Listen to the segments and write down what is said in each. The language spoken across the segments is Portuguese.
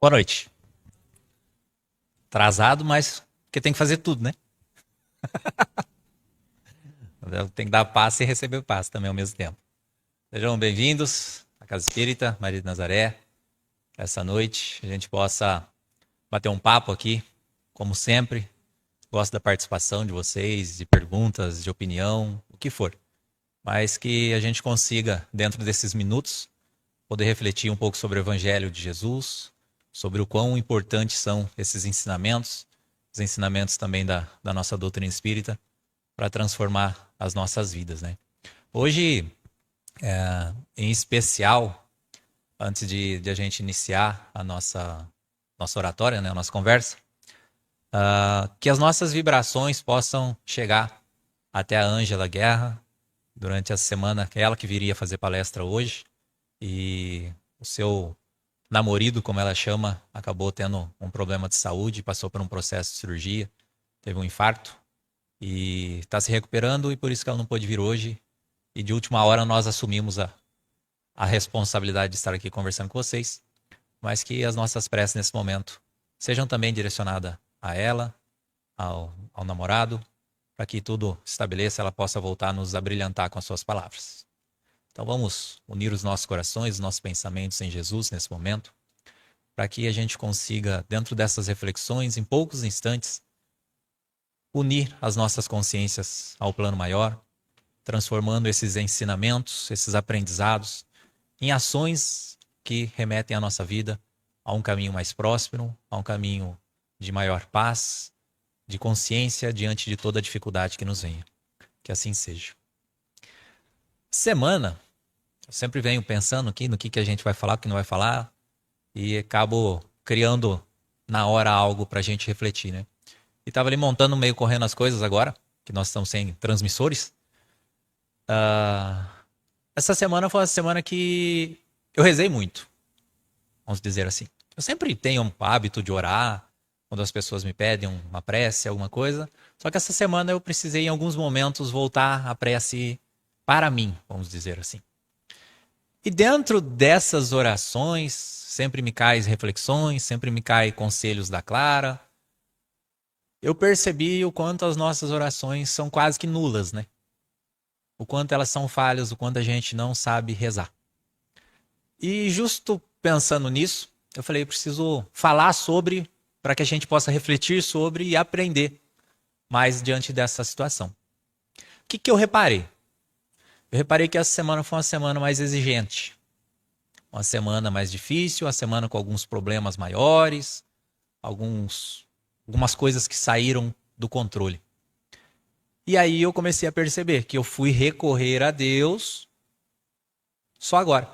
Boa noite. Atrasado, mas porque tem que fazer tudo, né? Tem que dar passe e receber passe também ao mesmo tempo. Sejam bem-vindos à Casa Espírita Maria de Nazaré. Essa noite a gente possa bater um papo aqui, como sempre. Gosto da participação de vocês, de perguntas, de opinião, o que for. Mas que a gente consiga, dentro desses minutos, poder refletir um pouco sobre o Evangelho de Jesus, sobre o quão importantes são esses ensinamentos, os ensinamentos também da nossa doutrina espírita, para transformar as nossas vidas, né? Hoje, em especial, antes de a gente iniciar a nossa oratória, né, a nossa conversa, que as nossas vibrações possam chegar até a Ângela Guerra durante a semana, que é ela que viria fazer palestra hoje, e o seu namorado, como ela chama, acabou tendo um problema de saúde, passou por um processo de cirurgia, teve um infarto e está se recuperando, e por isso que ela não pôde vir hoje. E de última hora nós assumimos a responsabilidade de estar aqui conversando com vocês, mas que as nossas preces nesse momento sejam também direcionadas a ela, ao namorado, para que tudo se estabeleça, ela possa voltar a nos abrilhantar com as suas palavras. Então vamos unir os nossos corações, os nossos pensamentos em Jesus nesse momento, para que a gente consiga, dentro dessas reflexões, em poucos instantes, unir as nossas consciências ao plano maior, transformando esses ensinamentos, esses aprendizados, em ações que remetem a nossa vida a um caminho mais próspero, a um caminho de maior paz, de consciência diante de toda a dificuldade que nos venha. Que assim seja. Semana, eu sempre venho pensando aqui no que a gente vai falar, o que não vai falar, e acabo criando na hora algo para a gente refletir, né? E estava ali montando, meio correndo as coisas agora, que nós estamos sem transmissores. Essa semana foi uma semana que eu rezei muito, vamos dizer assim. Eu sempre tenho um hábito de orar, quando as pessoas me pedem uma prece, alguma coisa. Só que essa semana eu precisei, em alguns momentos, voltar a prece para mim, vamos dizer assim. E dentro dessas orações, sempre me caem reflexões, sempre me caem conselhos da Clara. Eu percebi o quanto as nossas orações são quase que nulas, né? O quanto elas são falhas, o quanto a gente não sabe rezar. E justo pensando nisso, eu falei, eu preciso falar sobre, para que a gente possa refletir sobre e aprender mais diante dessa situação. O que eu reparei? Eu reparei que essa semana foi uma semana mais exigente, uma semana mais difícil, uma semana com alguns problemas maiores, algumas coisas que saíram do controle. E aí eu comecei a perceber que eu fui recorrer a Deus só agora,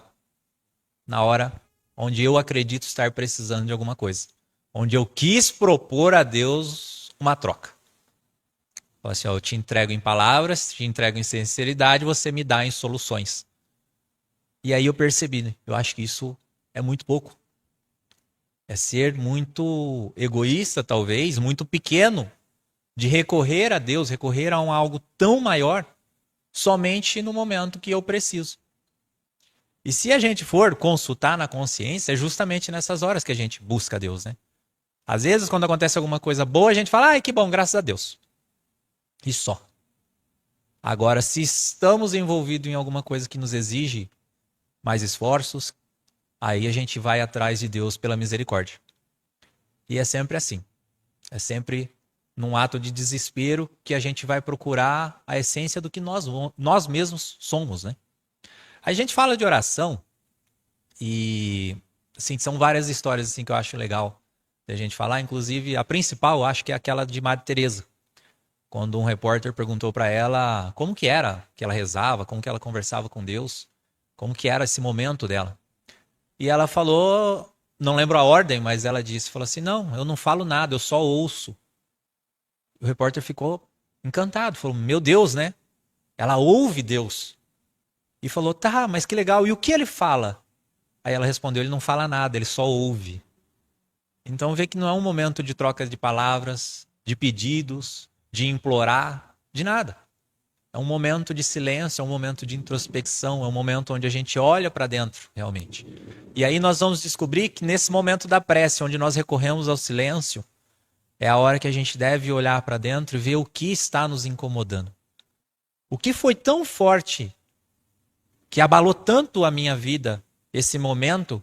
na hora onde eu acredito estar precisando de alguma coisa, onde eu quis propor a Deus uma troca. Falei assim, ó, eu te entrego em palavras, te entrego em sinceridade, você me dá em soluções. E aí eu percebi, né? Eu acho que isso é muito pouco. É ser muito egoísta, talvez, muito pequeno, de recorrer a Deus, recorrer a algo tão maior, somente no momento que eu preciso. E se a gente for consultar na consciência, é justamente nessas horas que a gente busca Deus, né? Às vezes, quando acontece alguma coisa boa, a gente fala, ai, que bom, graças a Deus. E só. Agora, se estamos envolvidos em alguma coisa que nos exige mais esforços, aí a gente vai atrás de Deus pela misericórdia. E é sempre assim. É sempre num ato de desespero que a gente vai procurar a essência do que nós mesmos somos, né? A gente fala de oração e assim, são várias histórias assim que eu acho legal da gente falar, inclusive a principal, eu acho que é aquela de Madre Teresa, quando um repórter perguntou para ela como que era que ela rezava, como que ela conversava com Deus, como que era esse momento dela. E ela falou, não lembro a ordem, mas ela disse, falou assim, não, eu não falo nada, eu só ouço. O repórter ficou encantado, falou, meu Deus, né? Ela ouve Deus. E falou, tá, mas que legal, e o que ele fala? Aí ela respondeu, ele não fala nada, ele só ouve. Então vê que não é um momento de troca de palavras, de pedidos, de implorar, de nada. É um momento de silêncio, é um momento de introspecção, é um momento onde a gente olha para dentro, realmente. E aí nós vamos descobrir que nesse momento da prece, onde nós recorremos ao silêncio, é a hora que a gente deve olhar para dentro e ver o que está nos incomodando. O que foi tão forte, que abalou tanto a minha vida, esse momento,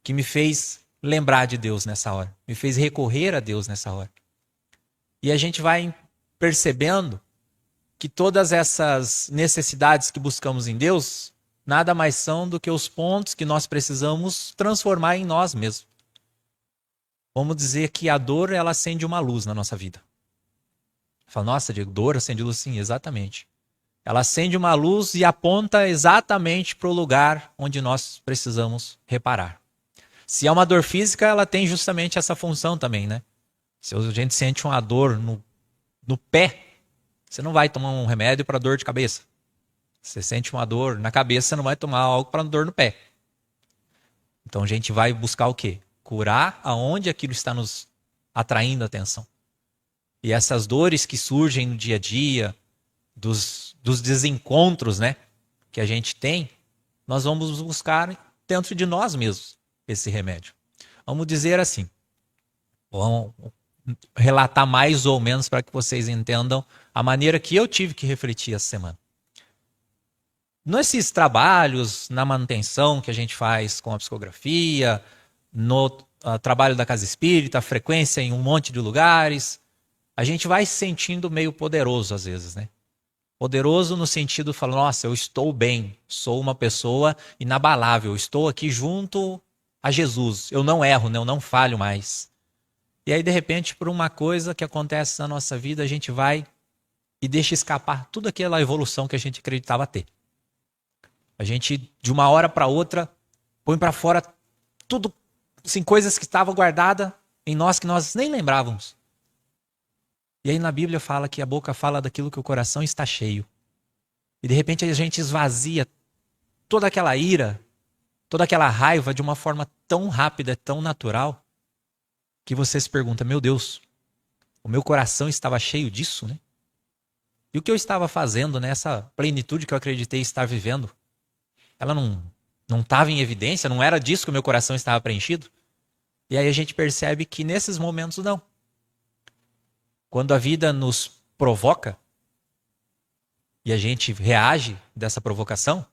que me fez lembrar de Deus nessa hora, me fez recorrer a Deus nessa hora. E a gente vai percebendo que todas essas necessidades que buscamos em Deus nada mais são do que os pontos que nós precisamos transformar em nós mesmos. Vamos dizer que a dor, ela acende uma luz na nossa vida. Fala, nossa, Diego, dor acende luz? Sim, exatamente. Ela acende uma luz e aponta exatamente para o lugar onde nós precisamos reparar. Se é uma dor física, ela tem justamente essa função também, né? Se a gente sente uma dor no pé, você não vai tomar um remédio para dor de cabeça. Você sente uma dor na cabeça, você não vai tomar algo para dor no pé. Então a gente vai buscar o quê? Curar aonde aquilo está nos atraindo a atenção. E essas dores que surgem no dia a dia, dos desencontros, né, que a gente tem, nós vamos buscar dentro de nós mesmos esse remédio. Vamos dizer assim, vamos relatar mais ou menos para que vocês entendam a maneira que eu tive que refletir essa semana. Nesses trabalhos, na manutenção que a gente faz com a psicografia, no trabalho da casa espírita, a frequência em um monte de lugares, a gente vai se sentindo meio poderoso às vezes, né? Poderoso no sentido de falar, nossa, eu estou bem, sou uma pessoa inabalável, estou aqui junto a Jesus, eu não erro, né? Eu não falho mais. E aí, de repente, por uma coisa que acontece na nossa vida, a gente vai e deixa escapar toda aquela evolução que a gente acreditava ter. A gente, de uma hora para outra, põe para fora tudo, assim, coisas que estavam guardadas em nós que nós nem lembrávamos. E aí na Bíblia fala que a boca fala daquilo que o coração está cheio. E de repente a gente esvazia toda aquela ira, toda aquela raiva de uma forma tão rápida, tão natural, que você se pergunta, meu Deus, o meu coração estava cheio disso, né? E o que eu estava fazendo nessa plenitude que eu acreditei estar vivendo? Ela não estava em evidência, não era disso que o meu coração estava preenchido? E aí a gente percebe que nesses momentos não. Quando a vida nos provoca e a gente reage dessa provocação,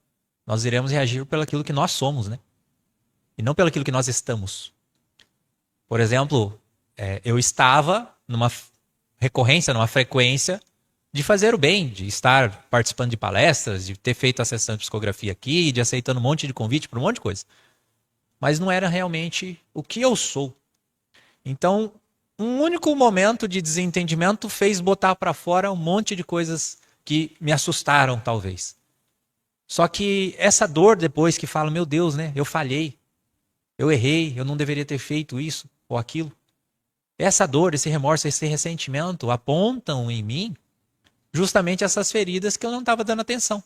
nós iremos reagir pelo aquilo que nós somos, né? E não pelo aquilo que nós estamos. Por exemplo, eu estava numa recorrência, numa frequência de fazer o bem, de estar participando de palestras, de ter feito a sessão de psicografia aqui, de aceitando um monte de convite para um monte de coisa. Mas não era realmente o que eu sou. Então, um único momento de desentendimento fez botar para fora um monte de coisas que me assustaram, talvez. Só que essa dor depois que fala, meu Deus, né? Eu falhei, eu errei, eu não deveria ter feito isso ou aquilo. Essa dor, esse remorso, esse ressentimento apontam em mim justamente essas feridas que eu não estava dando atenção.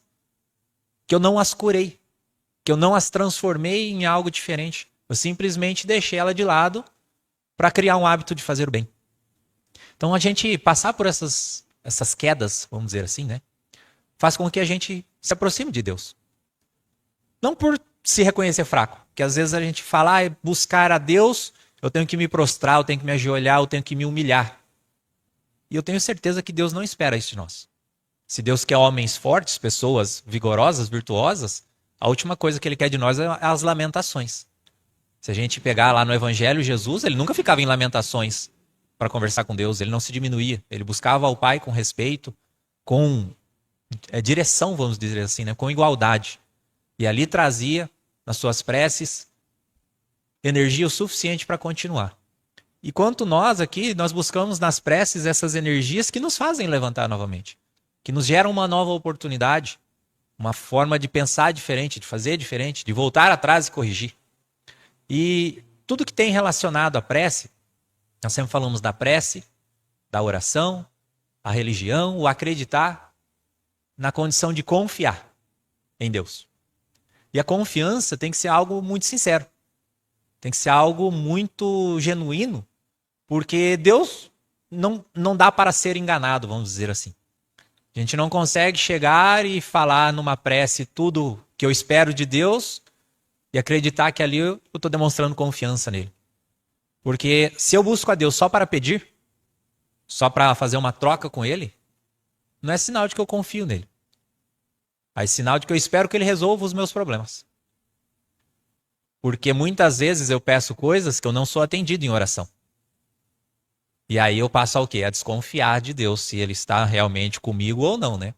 Que eu não as curei. Que eu não as transformei em algo diferente. Eu simplesmente deixei ela de lado para criar um hábito de fazer o bem. Então a gente passar por essas quedas, vamos dizer assim, né? Faz com que a gente se aproxime de Deus. Não por se reconhecer fraco, que às vezes a gente fala, buscar a Deus, eu tenho que me prostrar, eu tenho que me ajoelhar, eu tenho que me humilhar. E eu tenho certeza que Deus não espera isso de nós. Se Deus quer homens fortes, pessoas vigorosas, virtuosas, a última coisa que Ele quer de nós é as lamentações. Se a gente pegar lá no Evangelho, Jesus, ele nunca ficava em lamentações para conversar com Deus, ele não se diminuía. Ele buscava ao Pai com respeito, com direção, vamos dizer assim, né? Com igualdade. E ali trazia, nas suas preces, energia o suficiente para continuar. E quanto nós aqui, nós buscamos nas preces essas energias que nos fazem levantar novamente. Que nos geram uma nova oportunidade, uma forma de pensar diferente, de fazer diferente, de voltar atrás e corrigir. E tudo que tem relacionado à prece, nós sempre falamos da prece, da oração, a religião, o acreditar na condição de confiar em Deus. E a confiança tem que ser algo muito sincero. Tem que ser algo muito genuíno, porque Deus não dá para ser enganado, vamos dizer assim. A gente não consegue chegar e falar numa prece tudo que eu espero de Deus e acreditar que ali eu estou demonstrando confiança nele. Porque se eu busco a Deus só para pedir, só para fazer uma troca com ele, não é sinal de que eu confio nele. É sinal de que eu espero que ele resolva os meus problemas. Porque muitas vezes eu peço coisas que eu não sou atendido em oração. E aí eu passo ao quê? A desconfiar de Deus, se ele está realmente comigo ou não, né?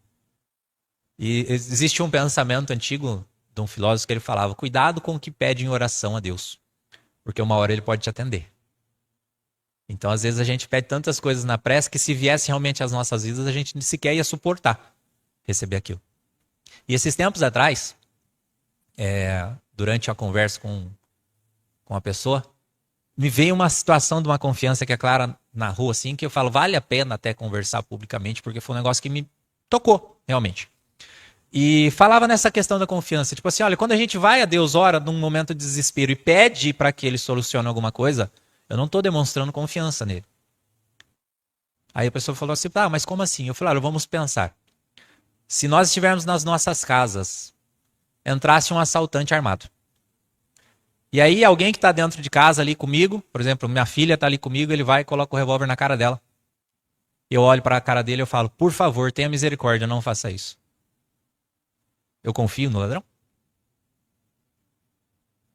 E existe um pensamento antigo de um filósofo que ele falava: cuidado com o que pede em oração a Deus, porque uma hora ele pode te atender. Então, às vezes, a gente pede tantas coisas na prece que se viesse realmente às nossas vidas, a gente sequer ia suportar receber aquilo. E esses tempos atrás, durante a conversa com a pessoa, me veio uma situação de uma confiança que é clara na rua, assim, que eu falo, vale a pena até conversar publicamente, porque foi um negócio que me tocou, realmente. E falava nessa questão da confiança, tipo assim, olha, quando a gente vai a Deus, ora num momento de desespero e pede para que ele solucione alguma coisa, eu não estou demonstrando confiança nele. Aí a pessoa falou assim, mas como assim? Eu falei, olha, vamos pensar. Se nós estivermos nas nossas casas, entrasse um assaltante armado. E aí alguém que está dentro de casa ali comigo, por exemplo, minha filha está ali comigo, ele vai e coloca o revólver na cara dela. Eu olho para a cara dele e eu falo, por favor, tenha misericórdia, não faça isso. Eu confio no ladrão?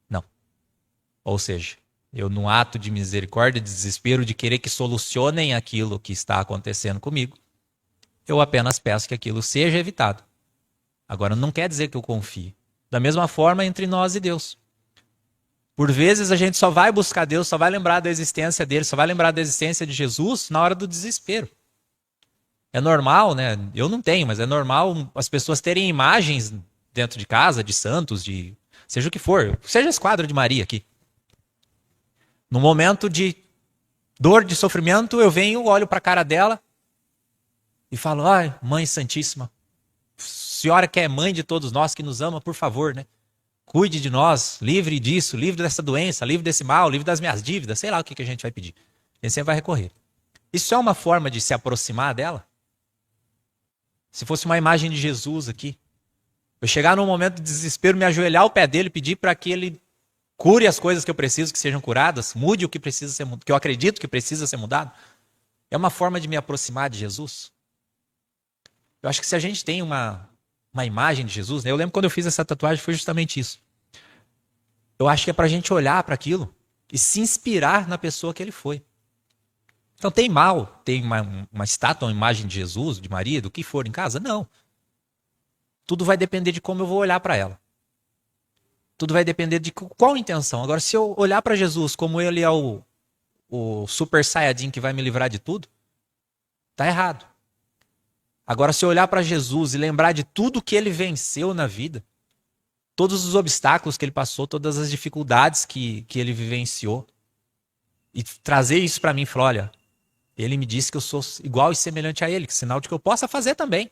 Não. Ou seja, eu num ato de misericórdia, de desespero, de querer que solucionem aquilo que está acontecendo comigo, eu apenas peço que aquilo seja evitado. Agora, não quer dizer que eu confie. Da mesma forma, entre nós e Deus. Por vezes a gente só vai buscar Deus, só vai lembrar da existência dele, só vai lembrar da existência de Jesus na hora do desespero. É normal, né? Eu não tenho, mas é normal as pessoas terem imagens dentro de casa, de santos, de seja o que for, seja a esquadra de Maria aqui. No momento de dor, de sofrimento, eu venho, olho para a cara dela e falo, ai, Mãe Santíssima, Senhora que é mãe de todos nós, que nos ama, por favor, né? Cuide de nós, livre disso, livre dessa doença, livre desse mal, livre das minhas dívidas, sei lá o que a gente vai pedir. A gente sempre vai recorrer. Isso é uma forma de se aproximar dela? Se fosse uma imagem de Jesus aqui, eu chegar num momento de desespero, me ajoelhar ao pé dele, pedir para que ele cure as coisas que eu preciso que sejam curadas, mude o que precisa ser mudado, que eu acredito que precisa ser mudado, é uma forma de me aproximar de Jesus. Eu acho que se a gente tem uma imagem de Jesus, né? Eu lembro quando eu fiz essa tatuagem, foi justamente isso. Eu acho que é pra gente olhar para aquilo e se inspirar na pessoa que ele foi. Então tem mal, tem uma estátua, uma imagem de Jesus, de Maria, do que for em casa? Não. Tudo vai depender de como eu vou olhar para ela. Tudo vai depender de qual intenção. Agora, se eu olhar para Jesus como ele é o super saiyajin que vai me livrar de tudo, tá errado. Agora, se eu olhar para Jesus e lembrar de tudo que ele venceu na vida, todos os obstáculos que ele passou, todas as dificuldades que ele vivenciou, e trazer isso para mim e falar, olha, ele me disse que eu sou igual e semelhante a ele, que sinal de que eu possa fazer também.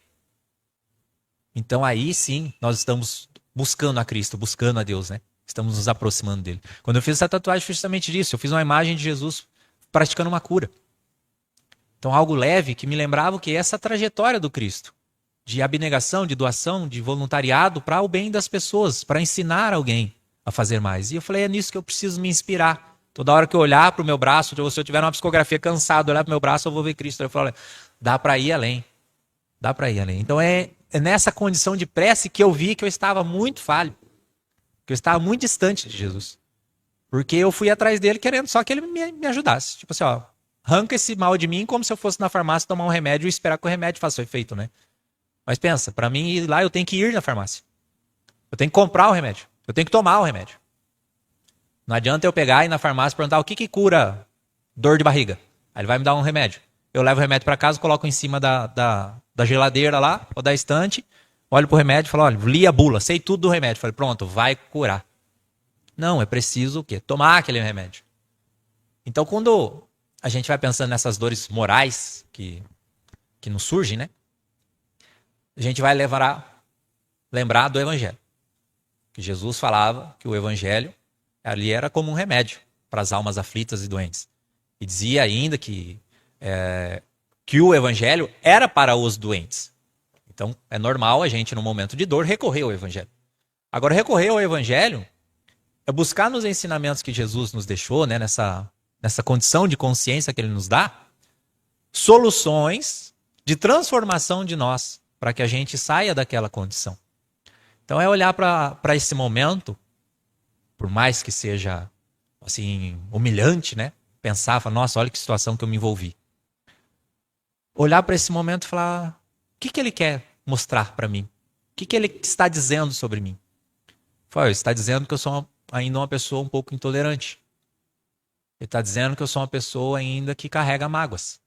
Então aí sim, nós estamos buscando a Cristo, buscando a Deus, né? Estamos nos aproximando dele. Quando eu fiz essa tatuagem, foi justamente disso. Eu fiz uma imagem de Jesus praticando uma cura. Então algo leve que me lembrava o que? Essa trajetória do Cristo. De abnegação, de doação, de voluntariado para o bem das pessoas, para ensinar alguém a fazer mais. E eu falei, é nisso que eu preciso me inspirar. Toda hora que eu olhar para o meu braço, se eu tiver uma psicografia cansado, olhar para o meu braço, eu vou ver Cristo. Eu falo, olha, dá para ir além. Dá para ir além. Então é nessa condição de prece que eu vi que eu estava muito falho. Que eu estava muito distante de Jesus. Porque eu fui atrás dele querendo só que ele me ajudasse. Tipo assim, ó, arranca esse mal de mim como se eu fosse na farmácia tomar um remédio e esperar que o remédio faça o efeito, né? Mas pensa, para mim ir lá eu tenho que ir na farmácia. Eu tenho que comprar o remédio. Eu tenho que tomar o remédio. Não adianta eu pegar e ir na farmácia e perguntar o que cura dor de barriga. Aí ele vai me dar um remédio. Eu levo o remédio para casa, coloco em cima da geladeira lá, ou da estante, olho pro remédio e falo, olha, li a bula, sei tudo do remédio. Falei, pronto, vai curar. Não, é preciso o quê? Tomar aquele remédio. Então, quando a gente vai pensando nessas dores morais que nos surgem, né? A gente vai lembrar do Evangelho. Que Jesus falava que o Evangelho ali era como um remédio para as almas aflitas e doentes. E dizia ainda que o Evangelho era para os doentes. Então, é normal a gente, no momento de dor, recorrer ao Evangelho. Agora, recorrer ao Evangelho é buscar nos ensinamentos que Jesus nos deixou, né, nessa condição de consciência que ele nos dá, soluções de transformação de nós, para que a gente saia daquela condição. Então, é olhar para esse momento, por mais que seja assim humilhante, né? Pensar, falar, nossa, olha que situação que eu me envolvi. Olhar para esse momento e falar, o que ele quer mostrar para mim? O que ele está dizendo sobre mim? Ele está dizendo que eu sou ainda uma pessoa um pouco intolerante. Ele está dizendo que eu sou uma pessoa ainda que carrega mágoas.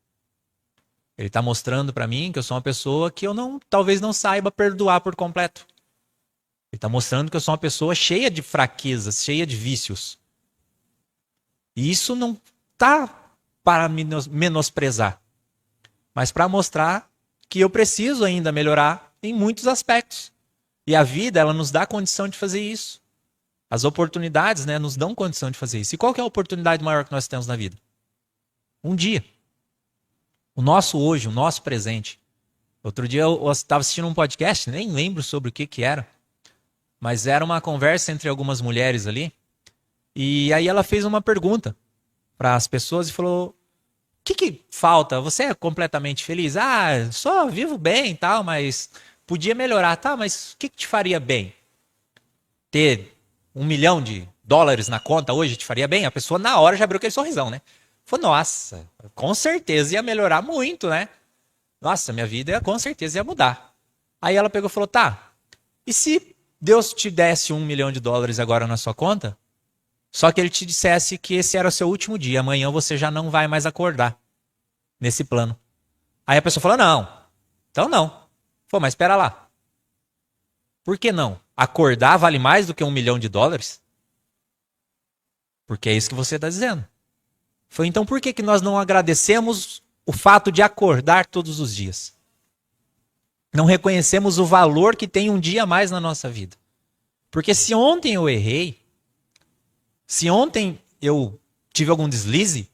Ele está mostrando para mim que eu sou uma pessoa que eu talvez não saiba perdoar por completo. Ele está mostrando que eu sou uma pessoa cheia de fraquezas, cheia de vícios. E isso não está para menosprezar, mas para mostrar que eu preciso ainda melhorar em muitos aspectos. E a vida, ela nos dá condição de fazer isso. As oportunidades, né, nos dão condição de fazer isso. E qual que é a oportunidade maior que nós temos na vida? Um dia. O nosso hoje, o nosso presente. Outro dia eu estava assistindo um podcast, nem lembro sobre o que era, mas era uma conversa entre algumas mulheres ali. E aí ela fez uma pergunta para as pessoas e falou, o que falta? Você é completamente feliz? Ah, só vivo bem e tal, mas podia melhorar. Tá, mas o que te faria bem? Ter $1 milhão na conta hoje te faria bem? A pessoa na hora já abriu aquele sorrisão, né? Falou, nossa, com certeza ia melhorar muito, né? Nossa, minha vida com certeza ia mudar. Aí ela pegou e falou, tá, e se Deus te desse $1 milhão agora na sua conta, só que ele te dissesse que esse era o seu último dia, amanhã você já não vai mais acordar nesse plano. Aí a pessoa falou, não, então não. Pô, mas espera lá. Por que não? Acordar vale mais do que $1 milhão? Porque é isso que você está dizendo. Foi, então por que nós não agradecemos o fato de acordar todos os dias? Não reconhecemos o valor que tem um dia a mais na nossa vida. Porque se ontem eu errei, se ontem eu tive algum deslize,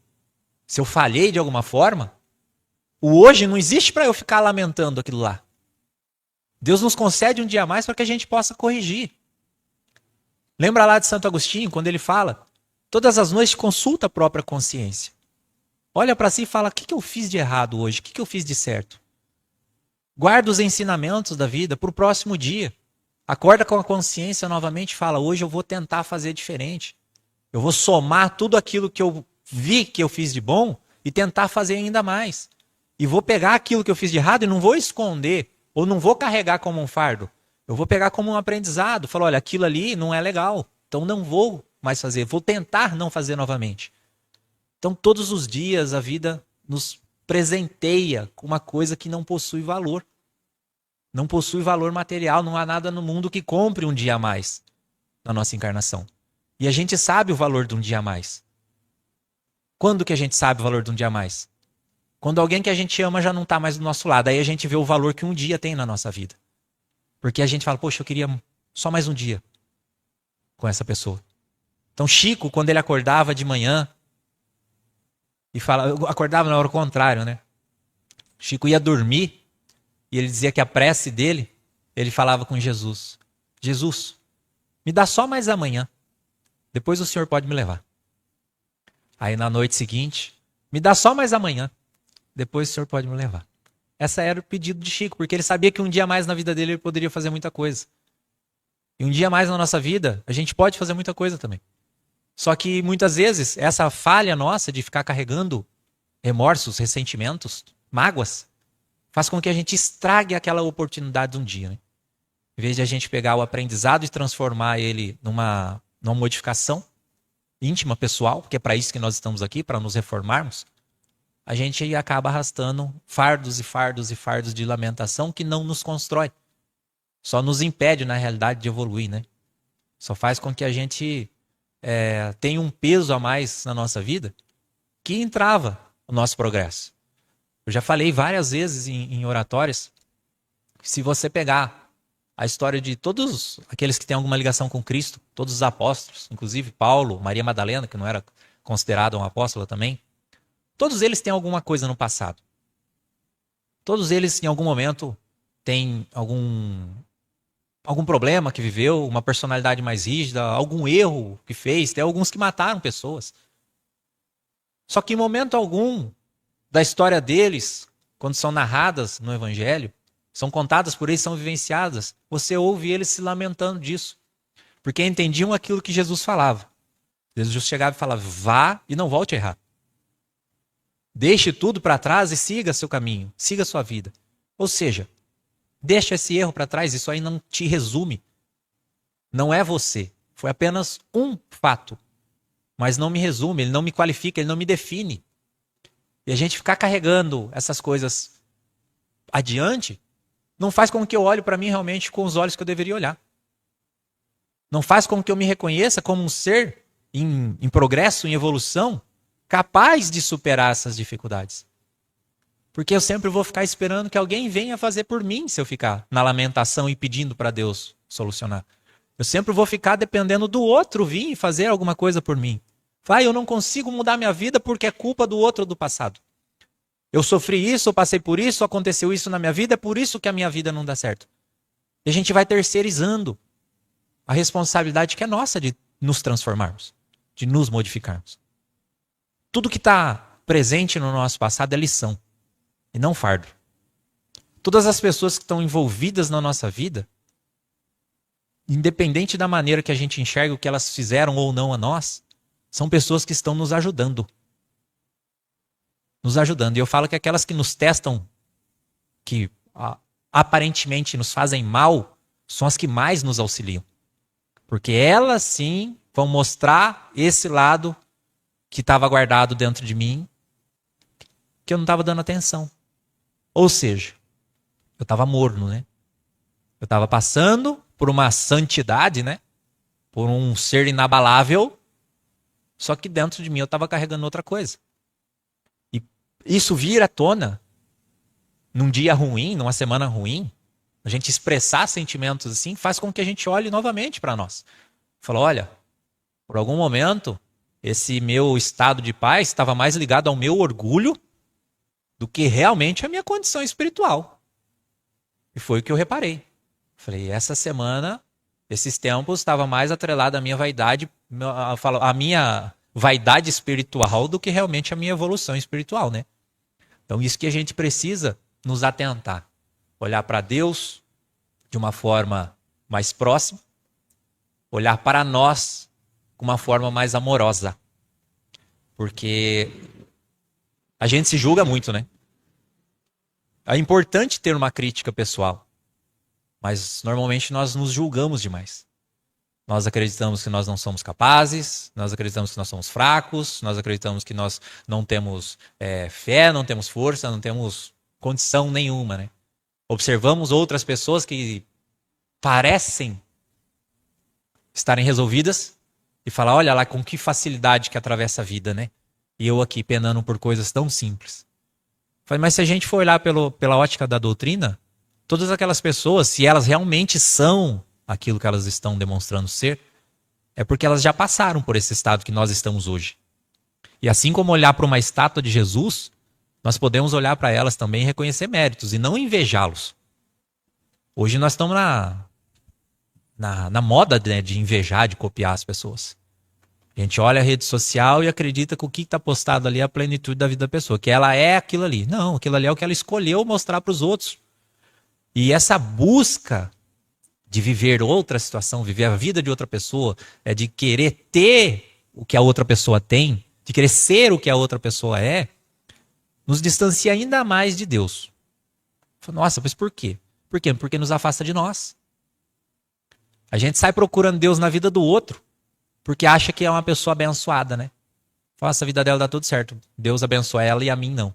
se eu falhei de alguma forma, o hoje não existe para eu ficar lamentando aquilo lá. Deus nos concede um dia a mais para que a gente possa corrigir. Lembra lá de Santo Agostinho, quando ele fala, todas as noites consulta a própria consciência. Olha para si e fala, o que eu fiz de errado hoje? O que eu fiz de certo? Guarda os ensinamentos da vida para o próximo dia. Acorda com a consciência novamente e fala, hoje eu vou tentar fazer diferente. Eu vou somar tudo aquilo que eu vi que eu fiz de bom e tentar fazer ainda mais. E vou pegar aquilo que eu fiz de errado e não vou esconder, ou não vou carregar como um fardo. Eu vou pegar como um aprendizado. Falar, olha, aquilo ali não é legal, então não vou mais fazer. Vou tentar não fazer novamente. Então, todos os dias a vida nos presenteia com uma coisa que não possui valor. Não possui valor material, não há nada no mundo que compre um dia a mais na nossa encarnação. E a gente sabe o valor de um dia a mais. Quando que a gente sabe o valor de um dia a mais? Quando alguém que a gente ama já não está mais do nosso lado. Aí a gente vê o valor que um dia tem na nossa vida. Porque a gente fala, poxa, eu queria só mais um dia com essa pessoa. Então Chico, quando ele acordava de manhã, eu acordava na hora contrária, né? Chico ia dormir e ele dizia que a prece dele, ele falava com Jesus. Jesus, me dá só mais amanhã. Depois o senhor pode me levar. Aí na noite seguinte, me dá só mais amanhã. Depois o senhor pode me levar. Esse era o pedido de Chico, porque ele sabia que um dia mais na vida dele ele poderia fazer muita coisa. E um dia mais na nossa vida, a gente pode fazer muita coisa também. Só que muitas vezes, essa falha nossa de ficar carregando remorsos, ressentimentos, mágoas, faz com que a gente estrague aquela oportunidade de um dia. Né? Em vez de a gente pegar o aprendizado e transformar ele numa modificação íntima, pessoal, que é para isso que nós estamos aqui, para nos reformarmos, a gente acaba arrastando fardos e fardos e fardos de lamentação que não nos constrói. Só nos impede, na realidade, de evoluir. Né? Só faz com que a gente tenha um peso a mais na nossa vida que entrava o nosso progresso. Eu já falei várias vezes em oratórias que se você pegar a história de todos aqueles que têm alguma ligação com Cristo, todos os apóstolos, inclusive Paulo, Maria Madalena, que não era considerada uma apóstola também, todos eles têm alguma coisa no passado. Todos eles, em algum momento, tem algum problema que viveu, uma personalidade mais rígida, algum erro que fez. Tem alguns que mataram pessoas. Só que em momento algum da história deles, quando são narradas no Evangelho, são contadas por eles, são vivenciadas, você ouve eles se lamentando disso. Porque entendiam aquilo que Jesus falava. Jesus chegava e falava, vá e não volte a errar. Deixe tudo para trás e siga seu caminho, siga sua vida. Ou seja, deixa esse erro para trás, isso aí não te resume. Não é você. Foi apenas um fato. Mas não me resume, ele não me qualifica, ele não me define. E a gente ficar carregando essas coisas adiante, não faz com que eu olhe para mim realmente com os olhos que eu deveria olhar. Não faz com que eu me reconheça como um ser em progresso, em evolução, capaz de superar essas dificuldades. Porque eu sempre vou ficar esperando que alguém venha fazer por mim se eu ficar na lamentação e pedindo para Deus solucionar. Eu sempre vou ficar dependendo do outro vir e fazer alguma coisa por mim. Eu não consigo mudar minha vida porque é culpa do outro do passado. Eu sofri isso, eu passei por isso, aconteceu isso na minha vida, é por isso que a minha vida não dá certo. E a gente vai terceirizando a responsabilidade que é nossa de nos transformarmos, de nos modificarmos. Tudo que está presente no nosso passado é lição, e não fardo. Todas as pessoas que estão envolvidas na nossa vida, independente da maneira que a gente enxerga o que elas fizeram ou não a nós, são pessoas que estão nos ajudando. Nos ajudando. E eu falo que aquelas que nos testam, que aparentemente nos fazem mal, são as que mais nos auxiliam. Porque elas sim vão mostrar esse lado que estava guardado dentro de mim, que eu não estava dando atenção. Ou seja, eu estava morno, né? Eu estava passando por uma santidade, né? Por um ser inabalável, só que dentro de mim eu estava carregando outra coisa. E isso vir à tona num dia ruim, numa semana ruim, a gente expressar sentimentos assim, faz com que a gente olhe novamente para nós. Fala, olha, por algum momento, esse meu estado de paz estava mais ligado ao meu orgulho do que realmente à minha condição espiritual. E foi o que eu reparei. Falei, essa semana, esses tempos, estava mais atrelado à minha vaidade, à minha vaidade espiritual do que realmente à minha evolução espiritual, né? Então, isso que a gente precisa nos atentar. Olhar para Deus de uma forma mais próxima, olhar para nós com uma forma mais amorosa. Porque a gente se julga muito, né? É importante ter uma crítica pessoal, mas normalmente nós nos julgamos demais. Nós acreditamos que nós não somos capazes, nós acreditamos que nós somos fracos, nós acreditamos que nós não temos fé, não temos força, não temos condição nenhuma, né? Observamos outras pessoas que parecem estarem resolvidas e falar, olha lá com que facilidade que atravessa a vida, né? E eu aqui penando por coisas tão simples. Mas se a gente for olhar pela ótica da doutrina, todas aquelas pessoas, se elas realmente são aquilo que elas estão demonstrando ser, é porque elas já passaram por esse estado que nós estamos hoje. E assim como olhar para uma estátua de Jesus, nós podemos olhar para elas também e reconhecer méritos e não invejá-los. Hoje nós estamos na moda, né, de invejar, de copiar as pessoas. A gente olha a rede social e acredita que o que está postado ali é a plenitude da vida da pessoa, que ela é aquilo ali. Não, aquilo ali é o que ela escolheu mostrar para os outros. E essa busca de viver outra situação, viver a vida de outra pessoa, é de querer ter o que a outra pessoa tem, de querer ser o que a outra pessoa é, nos distancia ainda mais de Deus. Nossa, mas por quê? Por quê? Porque nos afasta de nós. A gente sai procurando Deus na vida do outro, porque acha que é uma pessoa abençoada, né? Nossa, a vida dela dá tudo certo. Deus abençoa ela e a mim não.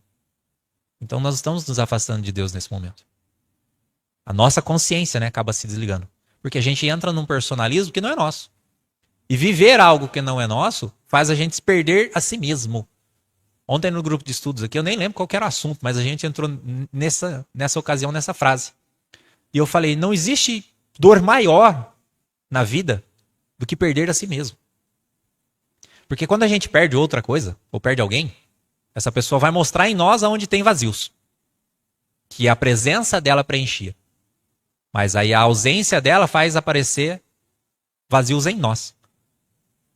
Então nós estamos nos afastando de Deus nesse momento. A nossa consciência, né, acaba se desligando. Porque a gente entra num personalismo que não é nosso. E viver algo que não é nosso faz a gente se perder a si mesmo. Ontem no grupo de estudos aqui, eu nem lembro qual que era o assunto, mas a gente entrou nessa ocasião, nessa frase. E eu falei, não existe dor maior na vida do que perder a si mesmo. Porque quando a gente perde outra coisa, ou perde alguém, essa pessoa vai mostrar em nós aonde tem vazios. Que a presença dela preenchia. Mas aí a ausência dela faz aparecer vazios em nós.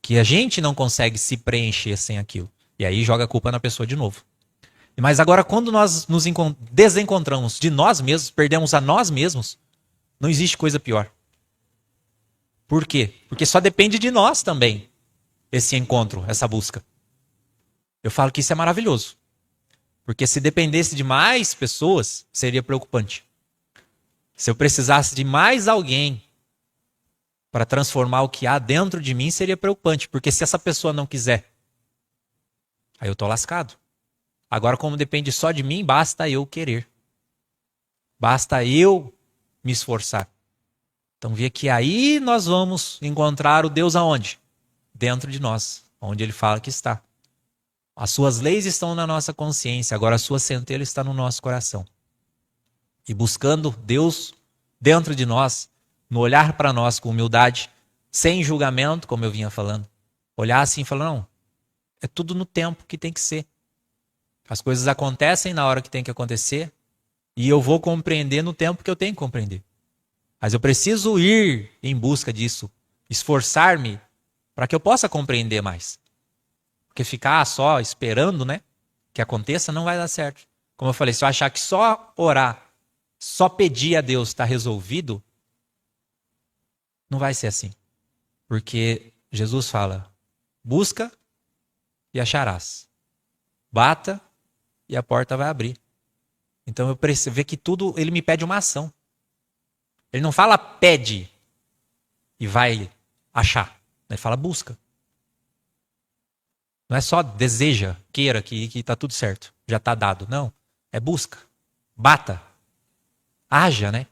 Que a gente não consegue se preencher sem aquilo. E aí joga a culpa na pessoa de novo. Mas agora, quando nós nos desencontramos de nós mesmos, perdemos a nós mesmos, não existe coisa pior. Por quê? Porque só depende de nós também, esse encontro, essa busca. Eu falo que isso é maravilhoso. Porque se dependesse de mais pessoas, seria preocupante. Se eu precisasse de mais alguém para transformar o que há dentro de mim, seria preocupante. Porque se essa pessoa não quiser, aí eu estou lascado. Agora, como depende só de mim, basta eu querer. Basta eu me esforçar. Então, vê que aí nós vamos encontrar o Deus aonde? Dentro de nós, onde ele fala que está. As suas leis estão na nossa consciência, agora a sua centelha está no nosso coração. E buscando Deus dentro de nós, no olhar para nós com humildade, sem julgamento, como eu vinha falando. Olhar assim e falar, não, é tudo no tempo que tem que ser. As coisas acontecem na hora que tem que acontecer e eu vou compreender no tempo que eu tenho que compreender. Mas eu preciso ir em busca disso, esforçar-me para que eu possa compreender mais. Porque ficar só esperando, né, que aconteça não vai dar certo. Como eu falei, se eu achar que só orar, só pedir a Deus está resolvido, não vai ser assim. Porque Jesus fala, busca e acharás. Bata e a porta vai abrir. Então eu preciso ver que tudo, ele me pede uma ação. Ele não fala pede e vai achar. Ele fala busca. Não é só deseja, queira que está tudo certo. Já está dado. Não. É busca. Bata. Haja, né?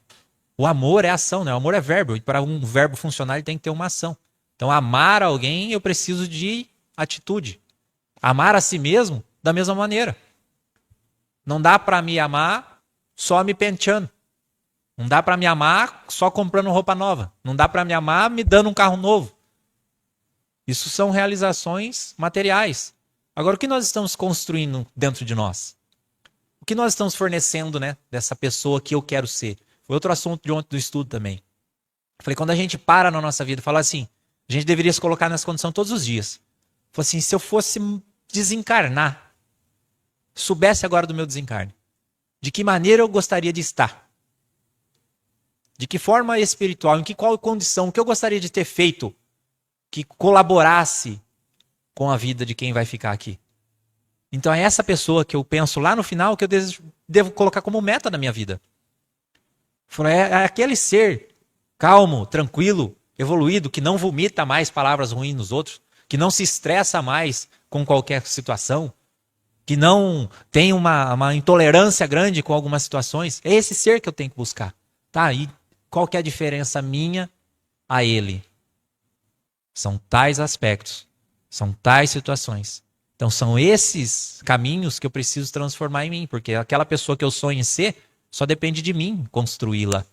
O amor é ação, né? O amor é verbo. E para um verbo funcionar, ele tem que ter uma ação. Então, amar alguém, eu preciso de atitude. Amar a si mesmo, da mesma maneira. Não dá para me amar só me penteando. Não dá para me amar só comprando roupa nova. Não dá para me amar me dando um carro novo. Isso são realizações materiais. Agora, o que nós estamos construindo dentro de nós? O que nós estamos fornecendo, né, dessa pessoa que eu quero ser? Foi outro assunto de ontem do estudo também. Falei, quando a gente para na nossa vida e fala assim, a gente deveria se colocar nessa condição todos os dias. Falei assim, se eu fosse desencarnar, soubesse agora do meu desencarne, de que maneira eu gostaria de estar? De que forma espiritual, em qual condição, o que eu gostaria de ter feito que colaborasse com a vida de quem vai ficar aqui. Então é essa pessoa que eu penso lá no final que eu devo colocar como meta na minha vida. É aquele ser calmo, tranquilo, evoluído, que não vomita mais palavras ruins nos outros, que não se estressa mais com qualquer situação, que não tem uma intolerância grande com algumas situações. É esse ser que eu tenho que buscar. Tá? E qual que é a diferença minha a ele? São tais aspectos, são tais situações. Então são esses caminhos que eu preciso transformar em mim, porque aquela pessoa que eu sonho em ser, só depende de mim construí-la.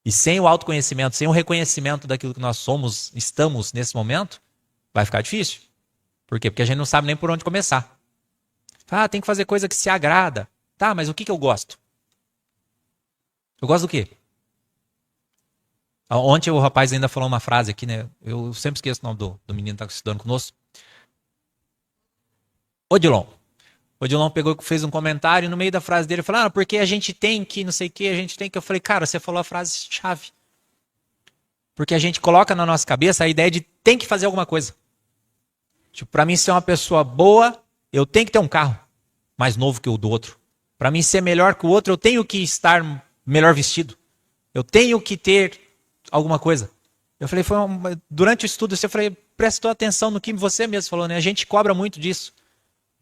E sem o autoconhecimento, sem o reconhecimento daquilo que nós somos, estamos nesse momento, vai ficar difícil. Por quê? Porque a gente não sabe nem por onde começar. Ah, tem que fazer coisa que se agrada. Tá, mas o que eu gosto? Eu gosto do quê? Ontem o rapaz ainda falou uma frase aqui, né? Eu sempre esqueço o nome do menino que está estudando conosco. Odilon. Odilon pegou e fez um comentário e no meio da frase dele falou, porque a gente tem que, não sei o que, a gente tem que. Eu falei, cara, você falou a frase chave. Porque a gente coloca na nossa cabeça a ideia de tem que fazer alguma coisa. Tipo, para mim ser uma pessoa boa, eu tenho que ter um carro mais novo que o do outro. Para mim ser melhor que o outro, eu tenho que estar melhor vestido. Eu tenho que ter alguma coisa. Eu falei, durante o estudo, eu falei, prestou atenção no que você mesmo falou, né? A gente cobra muito disso.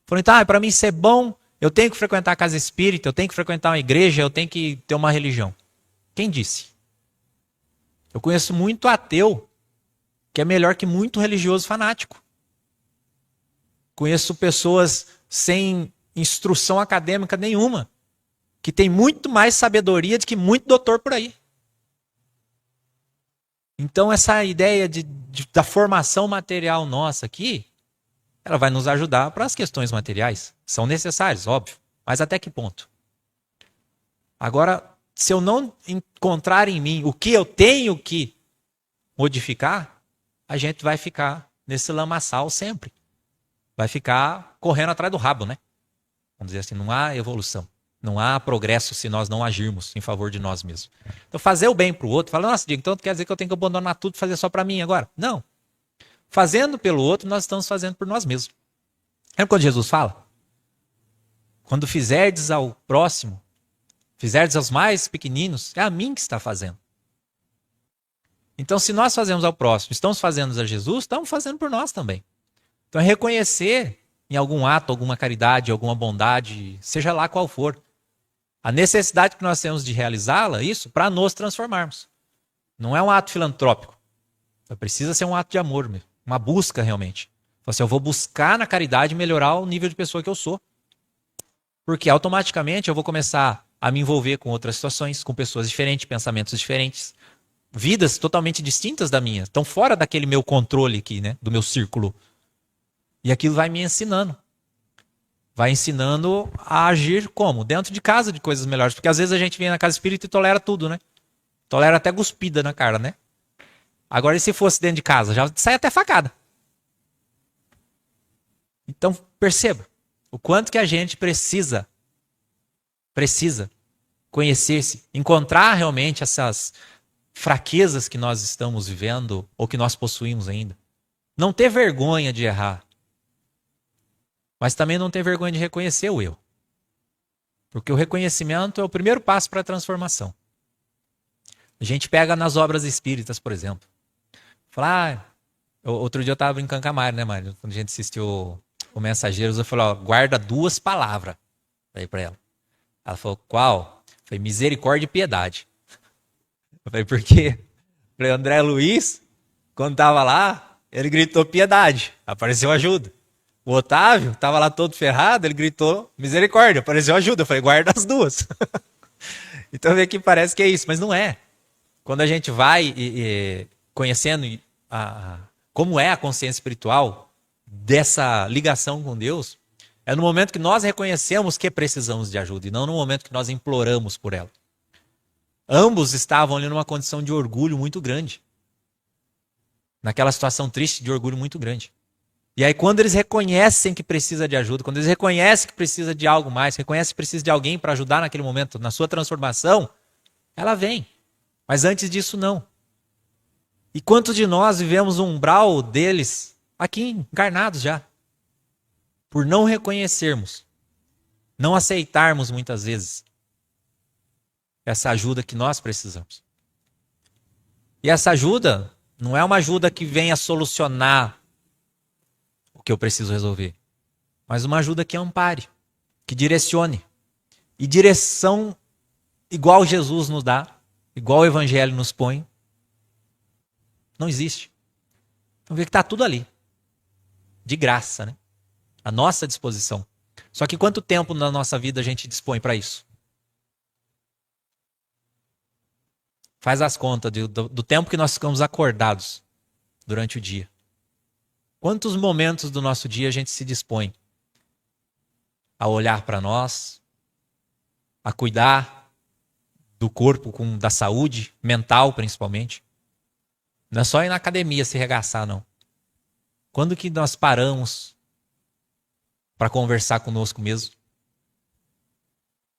Falei, tá, para mim ser bom, eu tenho que frequentar a casa espírita, eu tenho que frequentar uma igreja, eu tenho que ter uma religião. Quem disse? Eu conheço muito ateu que é melhor que muito religioso fanático. Conheço pessoas sem instrução acadêmica nenhuma, que tem muito mais sabedoria do que muito doutor por aí. Então essa ideia da formação material nossa aqui, ela vai nos ajudar para as questões materiais. São necessárias, óbvio. Mas até que ponto? Agora, se eu não encontrar em mim o que eu tenho que modificar, a gente vai ficar nesse lamaçal sempre. Vai ficar correndo atrás do rabo, né? Vamos dizer assim, não há evolução. Não há progresso se nós não agirmos em favor de nós mesmos. Então, fazer o bem para o outro, fala, nossa, Diego, então quer dizer que eu tenho que abandonar tudo e fazer só para mim agora? Não. Fazendo pelo outro, nós estamos fazendo por nós mesmos. Lembra quando Jesus fala? Quando fizerdes ao próximo, fizerdes aos mais pequeninos, é a mim que está fazendo. Então, se nós fazemos ao próximo, estamos fazendo a Jesus, estamos fazendo por nós também. Então, é reconhecer em algum ato, alguma caridade, alguma bondade, seja lá qual for, a necessidade que nós temos de realizá-la, isso, para nos transformarmos. Não é um ato filantrópico. Precisa ser um ato de amor mesmo. Uma busca realmente. Assim, eu vou buscar na caridade melhorar o nível de pessoa que eu sou. Porque automaticamente eu vou começar a me envolver com outras situações, com pessoas diferentes, pensamentos diferentes, vidas totalmente distintas da minha. Estão fora daquele meu controle aqui, né? Do meu círculo. E aquilo vai me ensinando. Vai ensinando a agir como? Dentro de casa de coisas melhores. Porque às vezes a gente vem na casa espírita e tolera tudo, né? Tolera até cuspida na cara, né? Agora, e se fosse dentro de casa? Já sai até facada. Então, perceba o quanto que a gente precisa conhecer-se, encontrar realmente essas fraquezas que nós estamos vivendo ou que nós possuímos ainda. Não ter vergonha de errar. Mas também não ter vergonha de reconhecer o erro. Porque o reconhecimento é o primeiro passo para a transformação. A gente pega nas obras espíritas, por exemplo. Fala, outro dia eu estava brincando com a Mari, né, Mari? Quando a gente assistiu o Mensageiros, eu falei, ó, guarda 2 palavras aí para ela. Ela falou, qual? Eu falei, misericórdia e piedade. Eu falei, por quê? Eu falei, André Luiz, quando estava lá, ele gritou piedade, apareceu ajuda. O Otávio estava lá todo ferrado, ele gritou misericórdia, apareceu ajuda. Eu falei, guarda as 2. Então vê que parece que é isso, mas não é. Quando a gente vai conhecendo como é a consciência espiritual dessa ligação com Deus, é no momento que nós reconhecemos que precisamos de ajuda e não no momento que nós imploramos por ela. Ambos estavam ali numa condição de orgulho muito grande. Naquela situação triste de orgulho muito grande. E aí quando eles reconhecem que precisa de ajuda, quando eles reconhecem que precisa de algo mais, reconhecem que precisa de alguém para ajudar naquele momento, na sua transformação, ela vem. Mas antes disso, não. E quantos de nós vivemos o umbral deles aqui encarnados já? Por não reconhecermos, não aceitarmos muitas vezes essa ajuda que nós precisamos. E essa ajuda não é uma ajuda que venha solucionar o que eu preciso resolver, mas uma ajuda que ampare, que direcione. E direção igual Jesus nos dá, igual o Evangelho nos põe, não existe. Então vê que está tudo ali. De graça, né? À nossa disposição. Só que quanto tempo na nossa vida a gente dispõe para isso? Faz as contas do tempo que nós ficamos acordados durante o dia. Quantos momentos do nosso dia a gente se dispõe a olhar para nós, a cuidar do corpo, da saúde mental principalmente? Não é só ir na academia se regaçar, não. Quando que nós paramos para conversar conosco mesmo?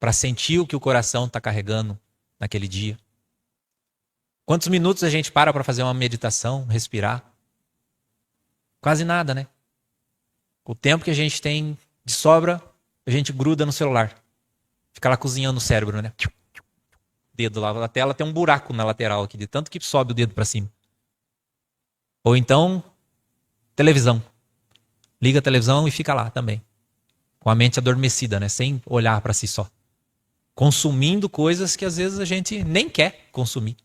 Para sentir o que o coração está carregando naquele dia? Quantos minutos a gente para fazer uma meditação, respirar? Quase nada, né? O tempo que a gente tem de sobra, a gente gruda no celular. Fica lá cozinhando o cérebro, né? Dedo lá, a tela tem um buraco na lateral aqui, de tanto que sobe o dedo para cima. Ou então, televisão. Liga a televisão e fica lá também. Com a mente adormecida, né? Sem olhar para si só. Consumindo coisas que às vezes a gente nem quer consumir.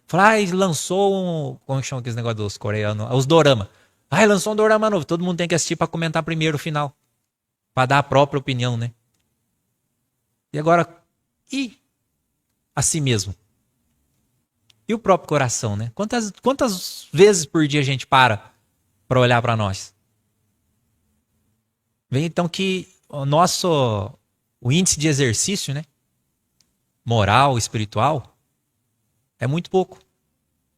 Fala, lançou um... Como chama aqueles negócios dos coreanos? Os dorama. Lançou um dorama novo. Todo mundo tem que assistir para comentar primeiro o final. Para dar a própria opinião, né? E agora, e a si mesmo? E o próprio coração, né? Quantas vezes por dia a gente para olhar para nós? Vem então que o índice de exercício, né? moral, espiritual, é muito pouco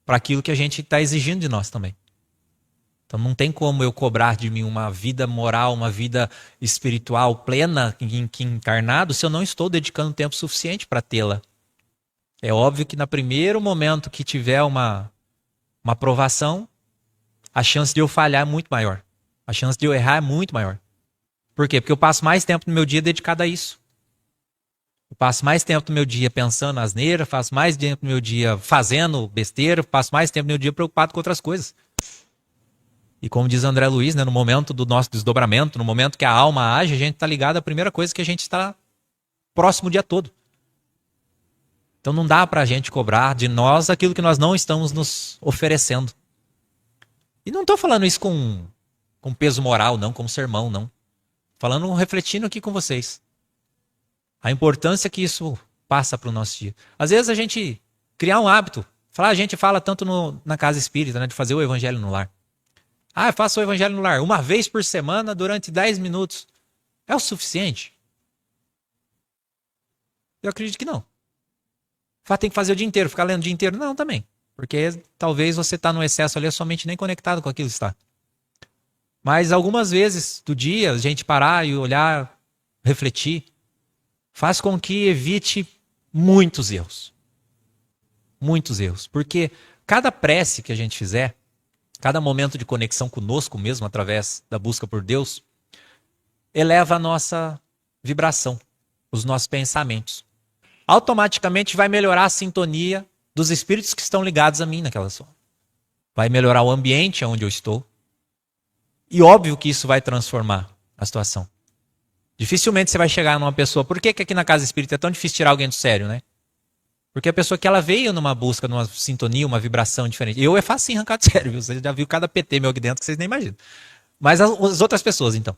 para aquilo que a gente está exigindo de nós também. Então não tem como eu cobrar de mim uma vida moral, uma vida espiritual plena em que encarnado se eu não estou dedicando tempo suficiente para tê-la. É óbvio que no primeiro momento que tiver uma aprovação, a chance de eu falhar é muito maior. A chance de eu errar é muito maior. Por quê? Porque eu passo mais tempo no meu dia dedicado a isso. Eu passo mais tempo no meu dia pensando asneira, passo mais tempo no meu dia fazendo besteira, passo mais tempo no meu dia preocupado com outras coisas. E como diz André Luiz, né, no momento do nosso desdobramento, no momento que a alma age, a gente está ligado à primeira coisa que a gente está próximo o dia todo. Então não dá para a gente cobrar de nós aquilo que nós não estamos nos oferecendo. E não estou falando isso com peso moral, não, como sermão, não. Falando, refletindo aqui com vocês. A importância que isso passa para o nosso dia. Às vezes a gente criar um hábito. A gente fala tanto na casa espírita, né, de fazer o evangelho no lar. Eu faço o evangelho no lar uma vez por semana durante 10 minutos. É o suficiente? Eu acredito que não. Tem que fazer o dia inteiro, ficar lendo o dia inteiro? Não, também. Porque talvez você está no excesso ali, somente nem conectado com aquilo que está. Mas algumas vezes do dia, a gente parar e olhar, refletir, faz com que evite muitos erros. Muitos erros. Porque cada prece que a gente fizer, cada momento de conexão conosco mesmo, através da busca por Deus, eleva a nossa vibração, os nossos pensamentos. Automaticamente vai melhorar a sintonia dos espíritos que estão ligados a mim naquela zona. Vai melhorar o ambiente onde eu estou. E óbvio que isso vai transformar a situação. Dificilmente você vai chegar numa pessoa... Por que aqui na casa espírita é tão difícil tirar alguém do sério, né? Porque a pessoa que ela veio numa busca, numa sintonia, uma vibração diferente. Eu é fácil arrancar do sério, viu? Você já viu cada PT meu aqui dentro que vocês nem imaginam. Mas as outras pessoas, então.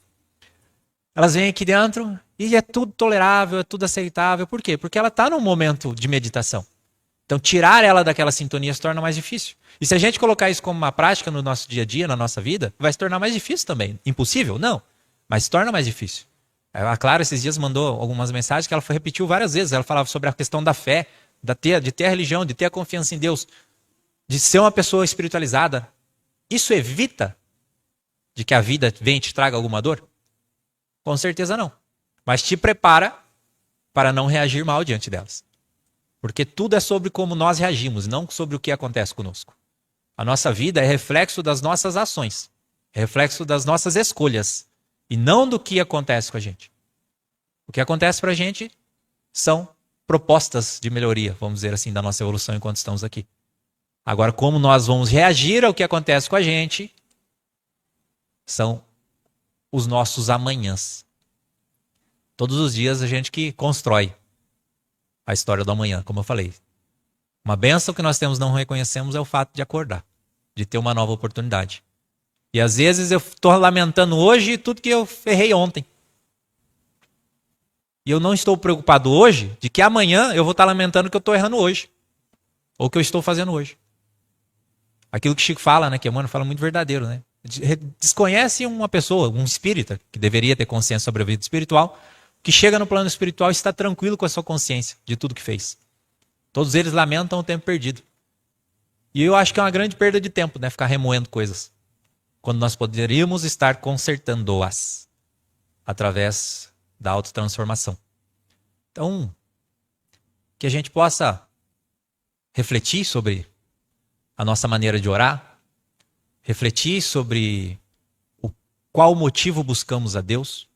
Elas vêm aqui dentro e é tudo tolerável, é tudo aceitável. Por quê? Porque ela está num momento de meditação. Então, tirar ela daquela sintonia se torna mais difícil. E se a gente colocar isso como uma prática no nosso dia a dia, na nossa vida, vai se tornar mais difícil também. Impossível? Não. Mas se torna mais difícil. A Clara, esses dias, mandou algumas mensagens que ela repetiu várias vezes. Ela falava sobre a questão da fé, de ter a religião, de ter a confiança em Deus, de ser uma pessoa espiritualizada. Isso evita de que a vida venha e te traga alguma dor? Com certeza não. Mas te prepara para não reagir mal diante delas. Porque tudo é sobre como nós reagimos, não sobre o que acontece conosco. A nossa vida é reflexo das nossas ações, é reflexo das nossas escolhas, e não do que acontece com a gente. O que acontece para a gente são propostas de melhoria, vamos dizer assim, da nossa evolução enquanto estamos aqui. Agora, como nós vamos reagir ao que acontece com a gente, são os nossos amanhãs. Todos os dias a gente que constrói a história do amanhã, como eu falei. Uma bênção que nós temos não reconhecemos é o fato de acordar, de ter uma nova oportunidade. E às vezes eu estou lamentando hoje tudo que eu errei ontem. E eu não estou preocupado hoje de que amanhã eu vou estar lamentando que eu estou errando hoje. Ou que eu estou fazendo hoje. Aquilo que Chico fala, né? Que Emmanuel fala muito verdadeiro, né? Desconhece uma pessoa, um espírita, que deveria ter consciência sobre a vida espiritual, que chega no plano espiritual e está tranquilo com a sua consciência de tudo que fez. Todos eles lamentam o tempo perdido. E eu acho que é uma grande perda de tempo, né? Ficar remoendo coisas. Quando nós poderíamos estar consertando-as através da autotransformação. Então, que a gente possa refletir sobre a nossa maneira de orar, refletir sobre qual motivo buscamos a Deus,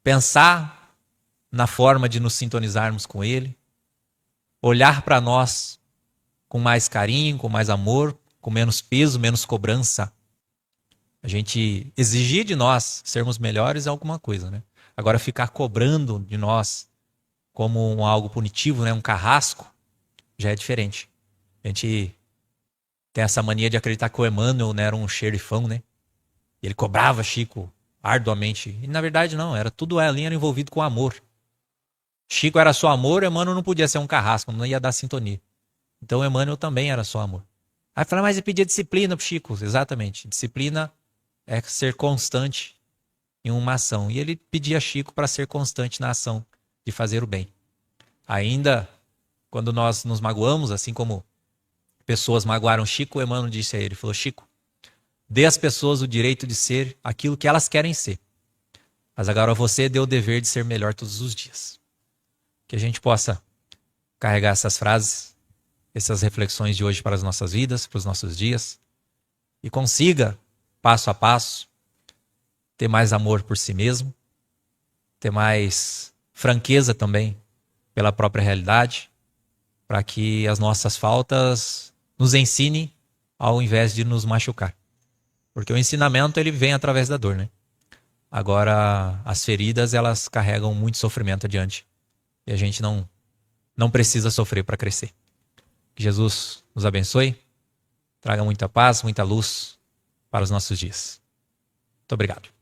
pensar na forma de nos sintonizarmos com Ele, olhar para nós com mais carinho, com mais amor, com menos peso, menos cobrança. A gente exigir de nós sermos melhores é alguma coisa, né? Agora ficar cobrando de nós como algo punitivo, né? Um carrasco, já é diferente. A gente tem essa mania de acreditar que o Emmanuel, né, era um xerifão, né? Ele cobrava Chico arduamente. E na verdade não, era tudo ali era envolvido com amor. Chico era só amor, Emmanuel não podia ser um carrasco, não ia dar sintonia. Então Emmanuel também era só amor. Aí fala, mas ele pedia disciplina pro Chico. Exatamente. Disciplina é ser constante em uma ação. E ele pedia a Chico para ser constante na ação de fazer o bem. Ainda quando nós nos magoamos, assim como pessoas magoaram Chico, Emmanuel disse a ele, falou, Chico, dê às pessoas o direito de ser aquilo que elas querem ser. Mas agora você dê o dever de ser melhor todos os dias. Que a gente possa carregar essas frases, essas reflexões de hoje para as nossas vidas, para os nossos dias, e consiga, passo a passo, ter mais amor por si mesmo, ter mais franqueza também pela própria realidade, para que as nossas faltas nos ensinem ao invés de nos machucar. Porque o ensinamento ele vem através da dor, né? Agora, as feridas, elas carregam muito sofrimento adiante. E a gente não precisa sofrer para crescer. Que Jesus nos abençoe, traga muita paz, muita luz para os nossos dias. Muito obrigado.